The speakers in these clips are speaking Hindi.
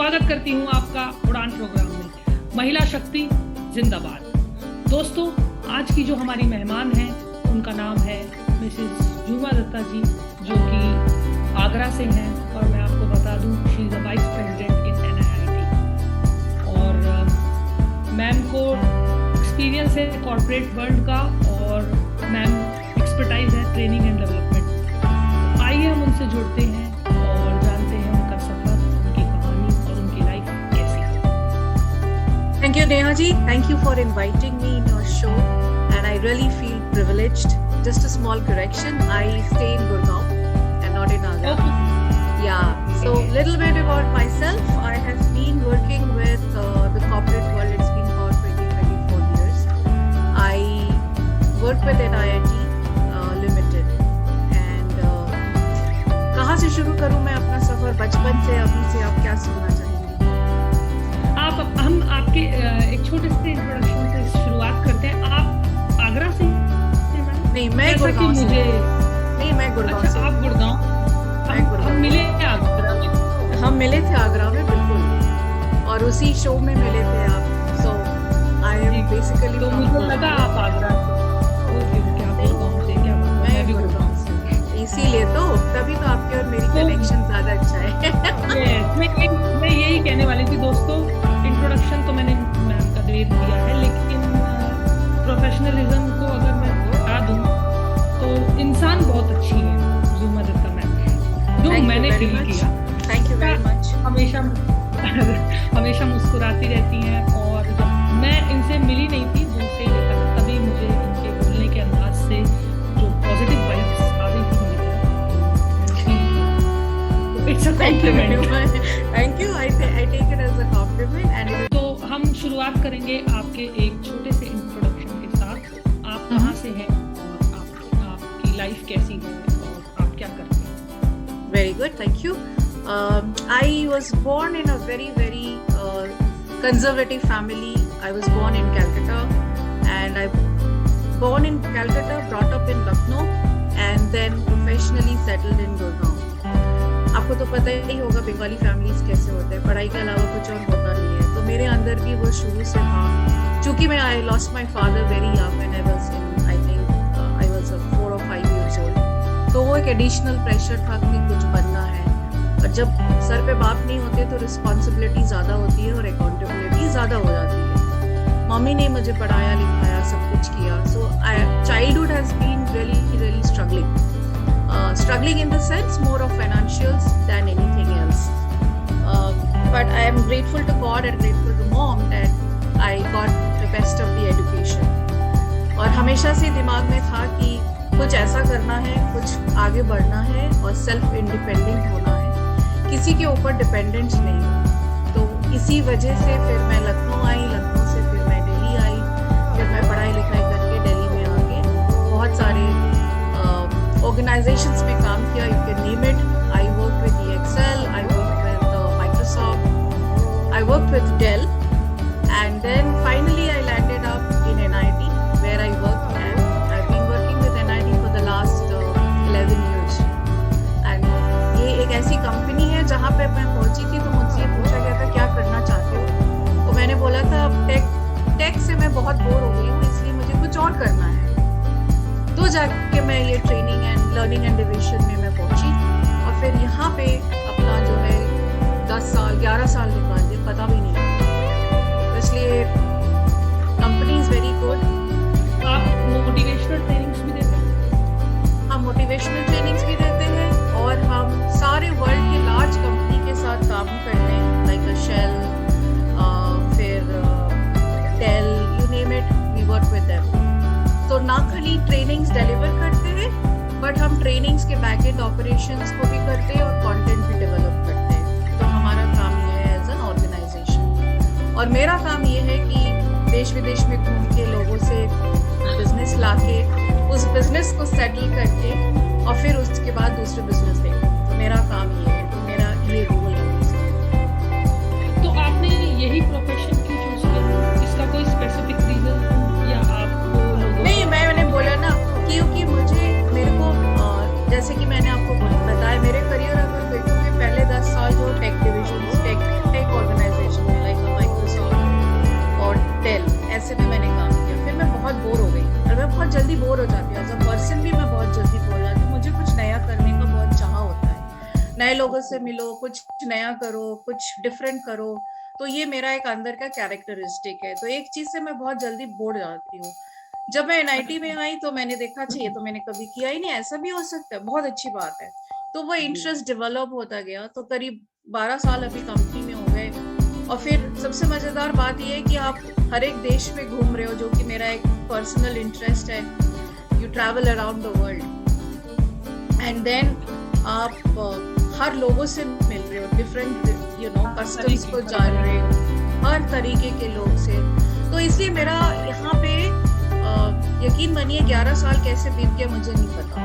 स्वागत करती हूँ आपका उड़ान प्रोग्राम में। महिला शक्ति जिंदाबाद। दोस्तों, आज की जो हमारी मेहमान हैं उनका नाम है मिसेस झूमा दत्ता जी, जो कि आगरा से हैं, और मैं आपको बता दूं she is the vice president in NIIT। और मैम को एक्सपीरियंस है कॉर्पोरेट वर्ल्ड का, और मैम एक्सपर्टाइज है ट्रेनिंग एंड डेवलपमेंट। आइए हम उनसे जुड़ते हैं और जानते हैं उनका सफर, उनकी कहानी और उनकी लाइफ कैसी है। Thank you, Neha ji. Thank you for inviting me in your show, and I really feel privileged. Just a small correction: I stay in Gurgaon and not in Agra. Okay. Yeah. So, little bit about myself. I have been working with the corporate world. It's been about 20-24 years. I work with NIIT Limited. And कहाँ से शुरू करूँ मैं अपना सफर? बचपन से, अभी से? आप क्या सुनना चाहेंगे? हम आपके एक छोटे से इंट्रोडक्शन से शुरुआत करते हैं। आप आगरा से हैं मैम? नहीं, मैं गुड़गांव से। नहीं, मैं गुड़गांव से। अच्छा, आप गुड़गांव। हम मिले आगरा में। हम मिले थे आगरा में, बिल्कुल, और उसी शो में मिले थे आप। सो आई एम बेसिकली, तो मुझे लगा आप आगरा से। ओके, क्या गुड़गांव से? क्या मैं भी गुड़गांव से, इसीलिए तो तभी तो आपकी और मेरी कनेक्शन ज्यादा अच्छा है। मैं यही कहने वाली थी दोस्तों, इंट्रोडक्शन तो मैंने मैम का दे दिया है, लेकिन प्रोफेशनलिज्म को अगर मैं बता दूं तो इंसान बहुत अच्छी है झूमा दत्ता मैम, जो मैंने फील किया। Thank you very much. हमेशा मुस्कुराती रहती हैं, और जब मैं इनसे मिली नहीं थी दूर से ही देखा, तभी मुझे इनके बोलने के अंदाज से जो पॉजिटिव वाइब्स आ रही थी मुझे, it's a compliment. Thank you. I take it as a compliment. And तो हम शुरुआत करेंगे आपके एक छोटे से इंट्रोडक्शन के साथ। आप कहाँ से हैं और आपकी लाइफ कैसी है और आप क्या करते हैं? Very good, thank you. I was born in a very conservative family. I was born in Calcutta, and I born in Calcutta, brought up in Lucknow, and then professionally settled in Gurgaon. आपको तो पता ही होगा बंगाली फैमिलीज कैसे होते हैं, पढ़ाई के अलावा कुछ और होता नहीं है। तो मेरे अंदर भी वो शुरू से था। चूँकि मैं I lost my father very young when I was in, I think I was 4 or 5 years old. तो वो एक एडिशनल प्रेशर था कि कुछ बनना है, और जब सर पे बाप नहीं होते तो रिस्पॉन्सिबिलिटी ज़्यादा होती है और अकाउंटेबिलिटी ज़्यादा हो जाती है। मम्मी ने मुझे पढ़ाया लिखाया, सब कुछ किया। So childhood has been really struggling in the sense more of financials than anything else. But I am grateful to God and grateful to mom that I got the best of the education. और हमेशा से दिमाग में था कि कुछ ऐसा करना है, कुछ आगे बढ़ना है और सेल्फ इंडिपेंडेंट होना है, किसी के ऊपर डिपेंडेंट नहीं हो। तो इसी वजह से फिर मैं लखनऊ आई, लखनऊ से फिर मैं दिल्ली आई, फिर मैं पढ़ाई लिखाई करके दिल्ली में आके बहुत सारे ऑर्गेनाइजेशंस में काम किया। You can name it. I work with EXL, I work with Microsoft, I work with Dell, and then finally I landed up in NIT where I work, and I've been working with NIT for the last 11 years. And ये एक ऐसी कंपनी है जहाँ पे मैं पहुँची थी तो मुझसे पूछा गया था क्या करना चाहते हो, तो मैंने बोला था टेक से मैं बहुत बोर हो गई हूँ, इसलिए मुझे कुछ और करना है। तो जाके मैं ये training and learning and division में मैं पहुँची, और फिर यहाँ पे अपना जो है 10 साल 11 साल निकाल दिए, पता भी नहीं लगा। तो इसलिए कंपनी इज़ वेरी गुड। आप मोटिवेशनल ट्रेनिंग्स भी देते हैं? हम मोटिवेशनल ट्रेनिंग्स भी देते हैं, और हम सारे वर्ल्ड के लार्ज कंपनी के साथ काम करते हैं, लाइक शेल, फिर Dell, you name it, we work with them. तो ना खाली ट्रेनिंग्स डिलीवर करते हैं, बट हम ट्रेनिंग्स के बैक एंड ऑपरेशंस को भी करते हैं और कंटेंट भी डेवलप करते हैं। तो हमारा काम ये है एज एन ऑर्गेनाइजेशन, और मेरा काम ये है कि देश विदेश में घूम के लोगों से बिजनेस लाके उस बिजनेस को सेटल करके और फिर उसके बाद दूसरे बिजनेस देखो। तो मेरा काम ये है, तो मेरा ये रोल है। तो आपने यही प्रोफेशन क्यों चूज किया? इसका कोई स्पेसिफिक रीजन या आपको लोगों? नहीं, मैंने बोला ना, क्योंकि मेरे को जैसे कि मैंने आपको बताया, मेरे करियर अगर देखोगे पहले 10 साल जो टेक डिविजन, टेक और लोगों से मिलो, कुछ नया करो, कुछ डिफरेंट करो। तो ये मेरा एक अंदर का कैरेक्टरिस्टिक है। तो एक चीज से मैं बहुत जल्दी बोर जाती हूँ। जब मैं एनआईटी में आई तो मैंने देखा अच्छा ये तो मैंने कभी किया ही नहीं, ऐसा भी हो सकता है, बहुत अच्छी बात है। तो वो इंटरेस्ट डेवलप होता गया। तो करीब 12 साल अभी कंपनी में हो गए। और फिर सबसे मजेदार बात ये है कि आप हर एक देश में घूम रहे हो, जो कि मेरा एक पर्सनल इंटरेस्ट है। You travel around the world and then आप हर लोगों से मिल रहे हो, डिफरेंट कस्टम्स को जान रहे हो, हर तरीके के लोग से। तो इसलिए मेरा यहाँ पे यकीन मानिए 11 साल कैसे बीत गया मुझे नहीं पता।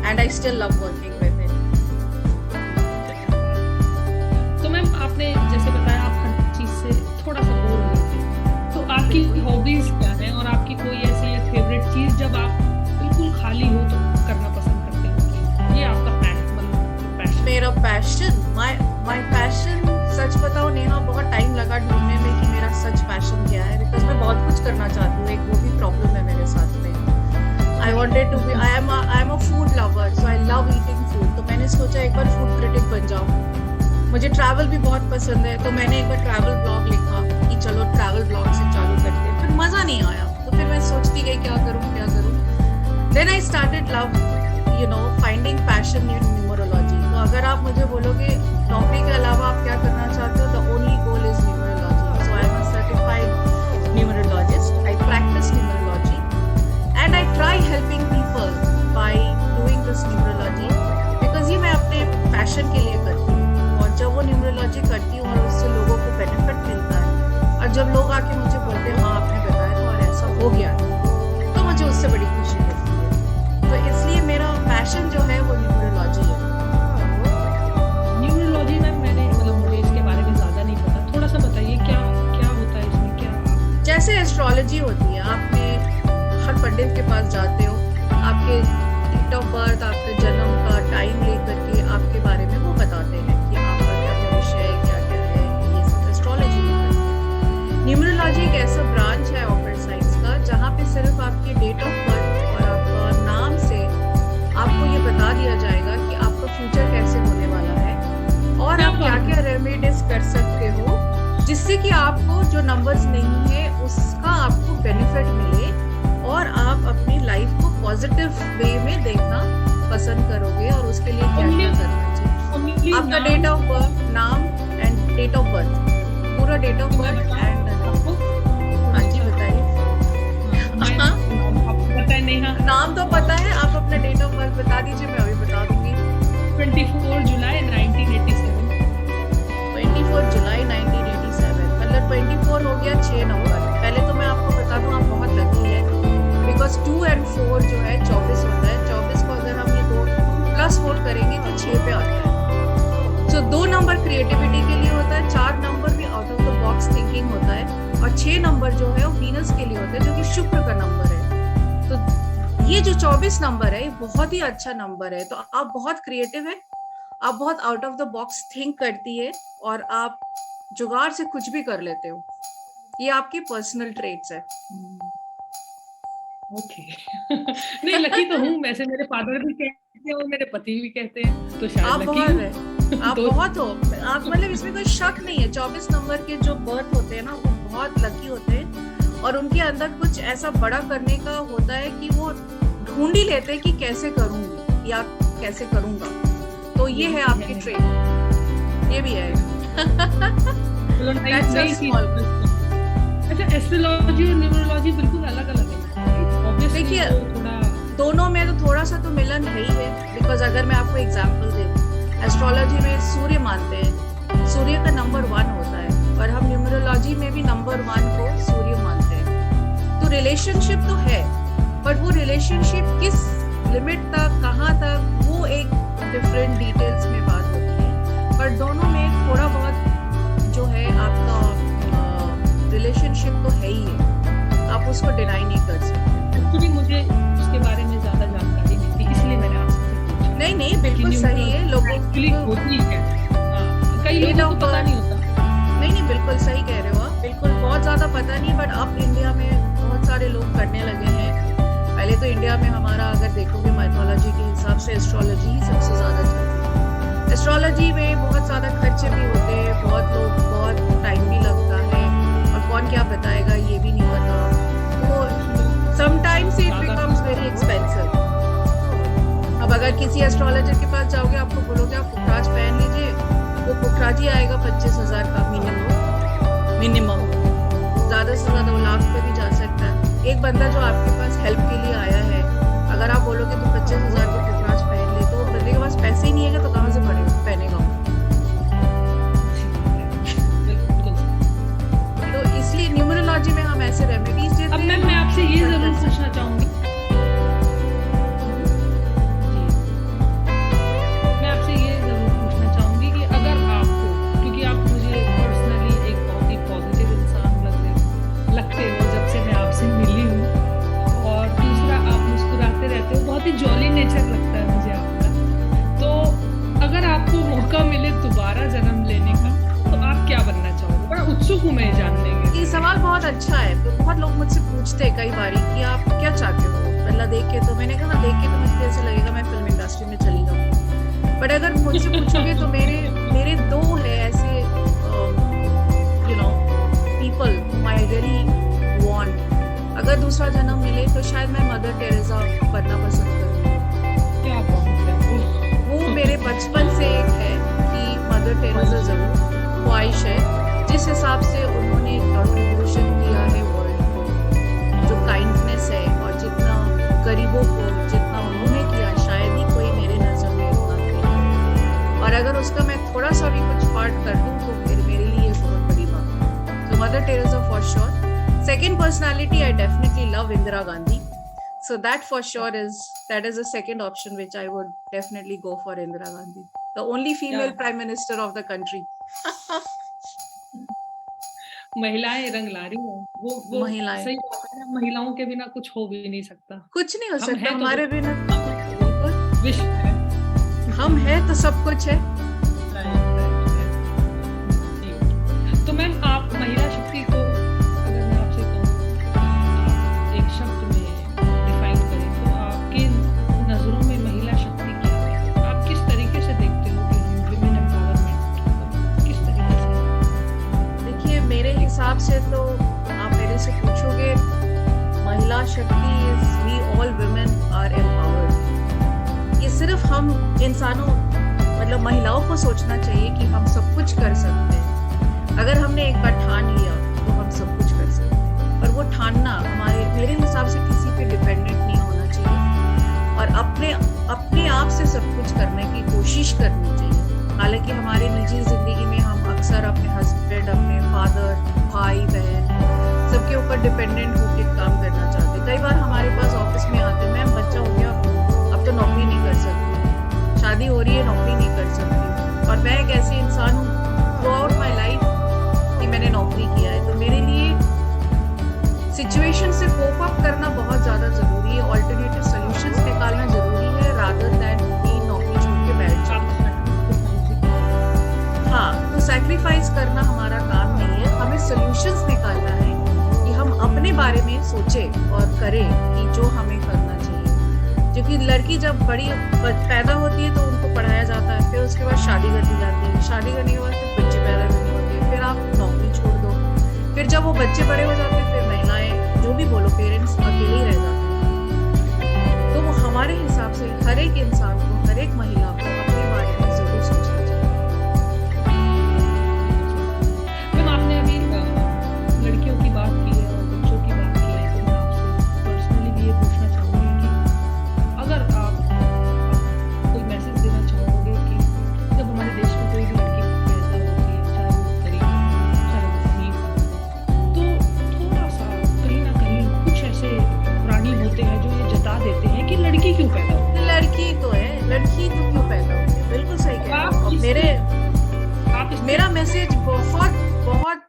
And I still love working with it. तो मैम आपने जैसे बताया आप हर चीज से थोड़ा सा बोर हो गए थे, तो आपकी हॉबीज क्या है और आपकी कोई ऐसी फेवरेट चीज जब आप बिल्कुल खाली हो तो करना पसंद करते हो? ये आपका पैशन? मेरा पैशन, माय पैशन, सच बताओ नेहा, बहुत टाइम लगा ढूंढने में कि मेरा सच पैशन क्या है। बिकॉज मैं बहुत कुछ करना चाहती हूँ, एक वो भी प्रॉब्लम है मेरे साथ में। I wanted to be, I am a food lover, so I love eating food. तो मैंने सोचा एक बार फूड क्रिटिक बन जाऊँ। मुझे ट्रैवल भी बहुत पसंद है, तो मैंने एक बार ट्रैवल ब्लॉग लिखा कि चलो ट्रैवल ब्लॉग से चालू करते हैं। फिर मजा नहीं आया, तो फिर मैं सोचती गई क्या करूँ। Then I started love finding passion in numerology. तो अगर आप मुझे बोलोगे नौकरी के अलावा आप क्या करना चाहते हो, the only goal is numerology. So I am a certified numerologist. I practice numerology and I try helping people by doing this numerology, because ये मैं अपने पैशन के लिए करती हूँ। और जब वो न्यूमरोलॉजी करती हूँ और उससे लोगों को बेनिफिट मिलता है, और जब लोग आके मुझे बोलते हैं हाँ आपने बताया था और ऐसा हो गया, तो मुझे उससे बड़ी खुशी मिलती है। तो इसलिए मेरा पैशन जो है वो न्यूमरोलॉजी है। न्यूमरोलॉजी में मुझे इसके बारे में ज्यादा नहीं पता, थोड़ा सा बताइए क्या क्या होता है इसमें? क्या जैसे एस्ट्रोलॉजी होती है, आपने हर पंडित के पास जाते हो, आपके डेट ऑफ बर्थ, आपके जन्म का टाइम लेकर के आपके बारे में वो बताते हैं कि आपका क्या भविष्य है, क्या क्या है, ये सब एस्ट्रोलॉजी में करते हैं। न्यूमरोलॉजी एक ऐसा ब्रांच है ऑकल्ट साइंस का जहाँ पे सिर्फ आपके डेट ऑफ बर्थ और आपका नाम से आपको ये बता दिया जाएगा कि आपका फ्यूचर कैसे होने वाला है और आप क्या क्या रेमेडीज कर सकते हो जिससे कि आपको जो नंबर्स नहीं है उसका आपको बेनिफिट मिले और आप अपनी लाइफ को पॉजिटिव वे में देखना पसंद करोगे। और उसके लिए क्या क्या करना चाहिए, आपका डेट ऑफ बर्थ, नाम एंड डेट ऑफ बर्थ, पूरा डेट ऑफ बर्थ एंड हाँ जी बताइए। नाम तो पता है, आप अपना डेट ऑफ बर्थ बता दीजिए, मैं अभी बता दूंगी। 24 जुलाई 1987। 24 जुलाई 1987 मतलब 24 हो गया 6 नंबर। पहले तो मैं आपको बता दूं आप बहुत लकी है, बिकॉज 2 और 4 जो है 24 होता है। 24 को अगर हम ये 2 + 4 करेंगे तो 6 पे आता है। तो 2 नंबर क्रिएटिविटी के लिए होता है, 4 नंबर भी out of the box thinking होता है, और 6 नंबर जो है वो वीनस के लिए होता है, जो कि शुक्र का नंबर है। तो ये जो 24 नंबर है ये बहुत ही अच्छा नंबर है। तो आप बहुत क्रिएटिव है, आप बहुत out of the box think करती है और आप जुगाड़ से कुछ भी कर लेते हो। ये आपकी पर्सनल ट्रेट्स है। ओके नहीं लकी तो हूँ वैसे, मेरे फादर भी कहते हैं और मेरे पति भी कहते हैं, तो शायद आप लकी बहुत है, आप तो बहुत हो, आप मतलब इसमें कोई शक नहीं है। 24 नंबर के जो बर्थ होते हैं ना वो बहुत लकी होते हैं और उनके अंदर कुछ ऐसा बड़ा करने का होता है कि वो ढूंढ ही लेते हैं कि कैसे करूंगी या कैसे करूंगा। तो ये है आपकी ट्रेट, ये भी है। अच्छा एस्ट्रोलॉजी और न्यूमरोलॉजी बिल्कुल अलग अलग है। देखिए दोनों में तो थोड़ा सा तो मिलन है ही है, बिकॉज अगर मैं आपको एग्जांपल दूं, एस्ट्रोलॉजी में सूर्य मानते हैं, सूर्य का नंबर 1 होता है, और हम न्यूमरोलॉजी में भी नंबर 1 को सूर्य मानते हैं। तो रिलेशनशिप तो है, बट वो रिलेशनशिप किस लिमिट तक, कहाँ तक, वो एक डिफरेंट डिटेल्स में बात होती है। पर दोनों में थोड़ा बहुत जो है आपका रिलेशनशिप तो है ही है, आप उसको डिनाई नहीं कर सकते। एक्चुअली मुझे उसके बारे में ज्यादा जानकारी नहीं थी, इसलिए मैंने आपसे पूछा। नहीं बिल्कुल सही है, लोगों एक्चुअली होती है, कई लोगों को पता नहीं होता। नहीं बिल्कुल सही कह रहे हो आप, बिल्कुल बहुत ज्यादा पता नहीं, बट अब इंडिया में बहुत सारे लोग करने लगे हैं। पहले तो इंडिया में हमारा अगर देखोगे माइथोलॉजी के हिसाब से एस्ट्रोलॉजी ही सबसे ज्यादा चलती है, एस्ट्रोलॉजी में बहुत ज़्यादा खर्चे भी होते हैं, बहुत टाइम भी लगता है, और कौन क्या बताएगा ये भी नहीं पता, तो sometimes it becomes very expensive. अब अगर किसी एस्ट्रोलॉजर के पास जाओगे, आपको बोलोगे आप पुखराज पहन लीजिए, वो पुखराज ही आएगा 25,000 का मिनिमम, ज़्यादा से ज़्यादा वो लाख पे भी जा सकता है। एक बंदा जो आपके पास हेल्प के लिए आया है, अगर आप बोलोगे तो 25,000 का पुखराज पहन ले, तो बंदे के पास पैसे ही नहीं है तो कहाँ से पहनेगा? तो इसलिए न्यूमरोलॉजी में हम ऐसे रेमेडीज देते हैं। अब मैम मैं आपसे ये जरूर पूछना चाहूंगी, मैं आपसे ये जरूर पूछना चाहूंगी कि अगर आपको, क्योंकि आप मुझे पर्सनली एक बहुत ही पॉजिटिव इंसान लगते हो जब से मैं आपसे मिली हूँ, और दूसरा आप मुस्कुराते रहते हो, बहुत ही जॉली नेचर लगता है मुझे आपका। तो अगर आपको मौका मिले दोबारा जन्म लेने का, तो आप क्या बनना चाहोगे? बड़ा उत्सुक हूँ मैं जानने के। ये सवाल बहुत अच्छा है। तो बहुत लोग मुझसे पूछते हैं कई बारी कि आप क्या चाहते हो पहला देख के, तो मैंने कहा देख के तो मुझे ऐसा लगेगा मैं फिल्म इंडस्ट्री में चली जाऊँ, बट अगर मुझसे पूछोगे तो मेरे दो है ऐसे पीपल आई रियली वांट। अगर दूसरा जन्म मिले तो शायद मैं मदर टेरेसा बनना पसंद करूँगी। क्या बात है। वो मेरे बचपन से एक है कि मदर टेरेसा जरूर ख्वाहिश है, जिस हिसाब से उन्होंने कंट्रीब्यूशन किया है वर्ल्ड को, जो काइंडनेस है, और जितना गरीबों को जितना उन्होंने किया, शायद ही कोई मेरे नजर में उतना किया। और अगर उसका मैं थोड़ा सा भी कुछ पार्ट कर दूं तो फिर मेरे लिए बहुत बड़ी बात है। तो mother Teresa for sure. Second personality, I definitely love Indira Gandhi, so that for sure is a second option which I would definitely go for, Indira Gandhi, the only female prime minister of the country. महिलाएं रंग ला रही हैं, वो महिलाएं, सही बात है, महिलाओं के बिना कुछ हो भी नहीं सकता, कुछ नहीं हो सकता तो हमारे बिना। विश्व है, हम है तो सब कुछ है। तो मैम आप महिला शक्ति को, अगर मैं आपसे कहूँ एक शब्द में डिफाइन करें, तो आपके नजरों में महिला शक्ति क्या है? आप किस तरीके से देखते हो कि हम विमेन एम्पावरमेंट किस तरीके से? देखिए, मेरे हिसाब से तो आप मेरे से पूछोगे, महिला शक्ति is we all women are empowered. ये सिर्फ हम इंसानों, मतलब महिलाओं को सोचना चाहिए कि हम सब कुछ कर सकते हैं। अगर हमने एक बार ठान लिया तो हम सब कुछ कर सकते हैं, पर वो ठानना मेरे हिसाब से किसी पे डिपेंडेंट नहीं होना चाहिए, और अपने आप से सब कुछ करने की कोशिश करनी चाहिए। हालांकि हमारे निजी जिंदगी में हम अक्सर अपने हस्बैंड, अपने फादर, भाई बहन सबके ऊपर डिपेंडेंट होकर काम करना चाहते हैं। कई बार हमारे पास ऑफिस में आते हैं, मैम बच्चा हो गया, अब तो नौकरी नहीं कर सकती, शादी हो रही है, नौकरी नहीं कर सकती। और मैं एक ऐसी इंसान हूँ थ्रू आउट माई लाइफ कि मैंने नौकरी किया है, तो मेरे लिए सिचुएशन से कोप अप करना बहुत ज़्यादा ज़रूरी है, ऑल्टरनेटिव सॉल्यूशंस निकालना ज़रूरी है, रादर दैन कि नौकरी छोड़ के बैठ जाओ। हाँ, तो सैक्रिफाइस करना हमारा काम नहीं है, हमें सॉल्यूशंस निकालना है कि हम अपने बारे में सोचें और करें कि जो हमें करना चाहिए। क्योंकि लड़की जब बड़ी पैदा होती है तो उनको पढ़ाया जाता है, फिर उसके बाद शादी कर दी जाती है, शादी करने के बाद फिर बच्चे पैदा करने होते हैं, फिर आप नौकरी छोड़ दो, फिर जब वो बच्चे बड़े हो जाते हैं फिर महिलाएं, जो भी बोलो, पेरेंट्स अकेले ही रह जाते हैं। तो वो हमारे हिसाब से हर एक इंसान को, हर एक महिला को अपने बारे में जरूर सोचना चाहिए। मैम आपने अभी लड़कियों की बात की है और बच्चों की बात की है, तो मैं आपसे पर्सनली भी ये पूछना चाहूँगी कि अगर आप कोई मैसेज देना चाहोगे कि जब हमारे देश में कोई भी लड़की पैदा होती है, चाहे वो गरीब हो, चाहे वो अमीर हो, तो थोड़ा सा कहीं ना कहीं कुछ ऐसे प्राणी होते हैं जो ये जता देते हैं कि लड़की क्यों पैदा होती है। लड़की तो है, लड़की तो क्यों पैदा होती है, बिल्कुल सही कह रहे हो। मेरा मैसेज बहुत बहुत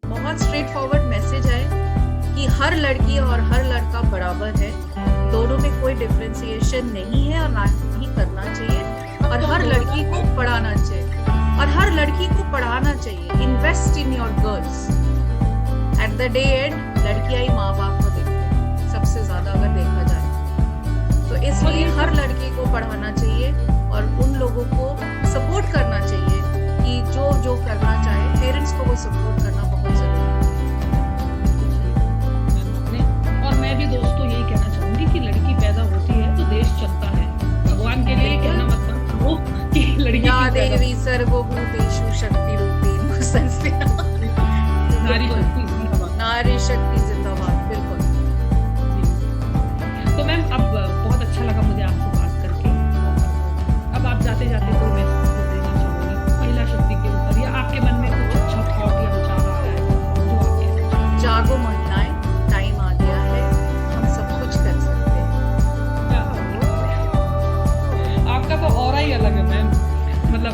बहुत स्ट्रेट फॉरवर्ड मैसेज है कि हर लड़की और हर लड़का बराबर है, दोनों में कोई डिफरेंशिएशन नहीं है और ना ही करना चाहिए, और हर लड़की को पढ़ाना चाहिए, और हर लड़की को पढ़ाना चाहिए। Invest in your girls. At the day and लड़कियां ही माँ बाप को देखते हैं सबसे ज्यादा, अगर देखा जाए तो, इसलिए हर लड़की को पढ़ाना चाहिए और उन लोगों को सपोर्ट करना चाहिए कि जो करना चाहे, पेरेंट्स को वो सपोर्ट करना बहुत जरूरी है। और मैं भी दोस्तों यही कहना चाहूंगी कि लड़की पैदा होती है तो देश चलता है। भगवान के लिए कहना मतलब वो कि लड़की या देवी सर्वभूतेषु शक्तिरूपेण संस्थिता। नारी शक्ति जिंदाबाद। नारी शक्ति जिंदाबाद, बिल्कुल। तो मैम अब बहुत अच्छा लगा मुझे आपसे बात करके। अब आप जाते जाते कोई मैसेज देना चाहोगी महिला शक्ति के ऊपर, या आपके मन में कुछ अच्छा थॉट या विचार आ रहा है जो आप कहना चाहोगे? जागो महिलाएं, टाइम आ गया है, हम सब कुछ कर सकते हैं। आपका तो ऑरा ही अलग है मैम। मतलब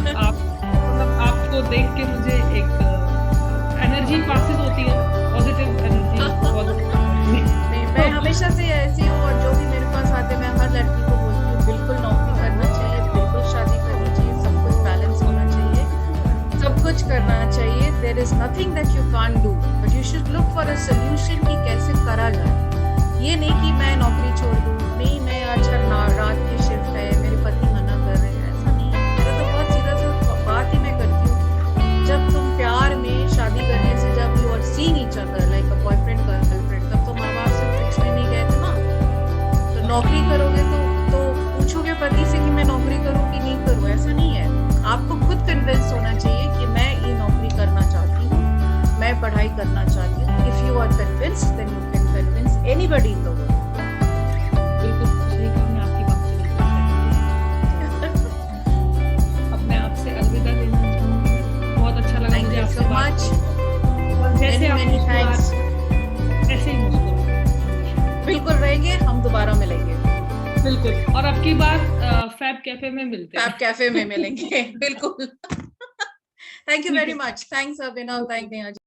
आपको देख के मुझे एक एनर्जी पासिस होती है, पॉजिटिव एनर्जी। मैं हमेशा से ऐसी हूँ, और जो भी मेरे पास आते हैं मैं हर लड़की को बोलती हूँ बिल्कुल नौकरी करना चाहिए, बिल्कुल शादी करनी चाहिए, सब कुछ बैलेंस होना चाहिए, सब कुछ करना चाहिए। There is nothing that you can't do, but you should look for a solution कि कैसे करा जाए। ये नहीं कि मैं नौकरी छोड़ दूँ, नहीं मैं आज रात की शिफ्ट है, मेरे पति मना कर रहे हैं, ऐसा नहीं है। मेरा तो बहुत सीधा सा बात ही मैं करती हूँ, जब तुम प्यार में शादी करने से जब you are seeing each other like a boyfriend girlfriend, तब तो माँ बाप से फिक्स में नहीं गए थे ना। तो नौकरी करोगे तो पूछोगे पति से कि मैं नौकरी करूँ कि नहीं करूँ, ऐसा नहीं है। आपको खुद कन्विंस होना चाहिए कि मैं ये नौकरी करना चाहती हूँ, मैं पढ़ाई करना चाहती हूँ। If you are convinced then you can convince anybody in the world. बिल्कुल सही कहा, मैं आपकी बात से बिल्कुल सहमत हूं। अब मैं आपसे अलविदा लेना चाहूंगी। बहुत अच्छा लगा मुझे आपसे बात करके। जैसे आप मुस्कुराते ऐसे ही मुस्कुराओ। बिल्कुल रहेंगे, हम दोबारा मिलेंगे। बिल्कुल, और अब की बार फैब कैफे में मिलते हैं। फैब कैफे में मिलेंगे, बिल्कुल। Thank you very much. Thanks Abhinav, thank Neha ji.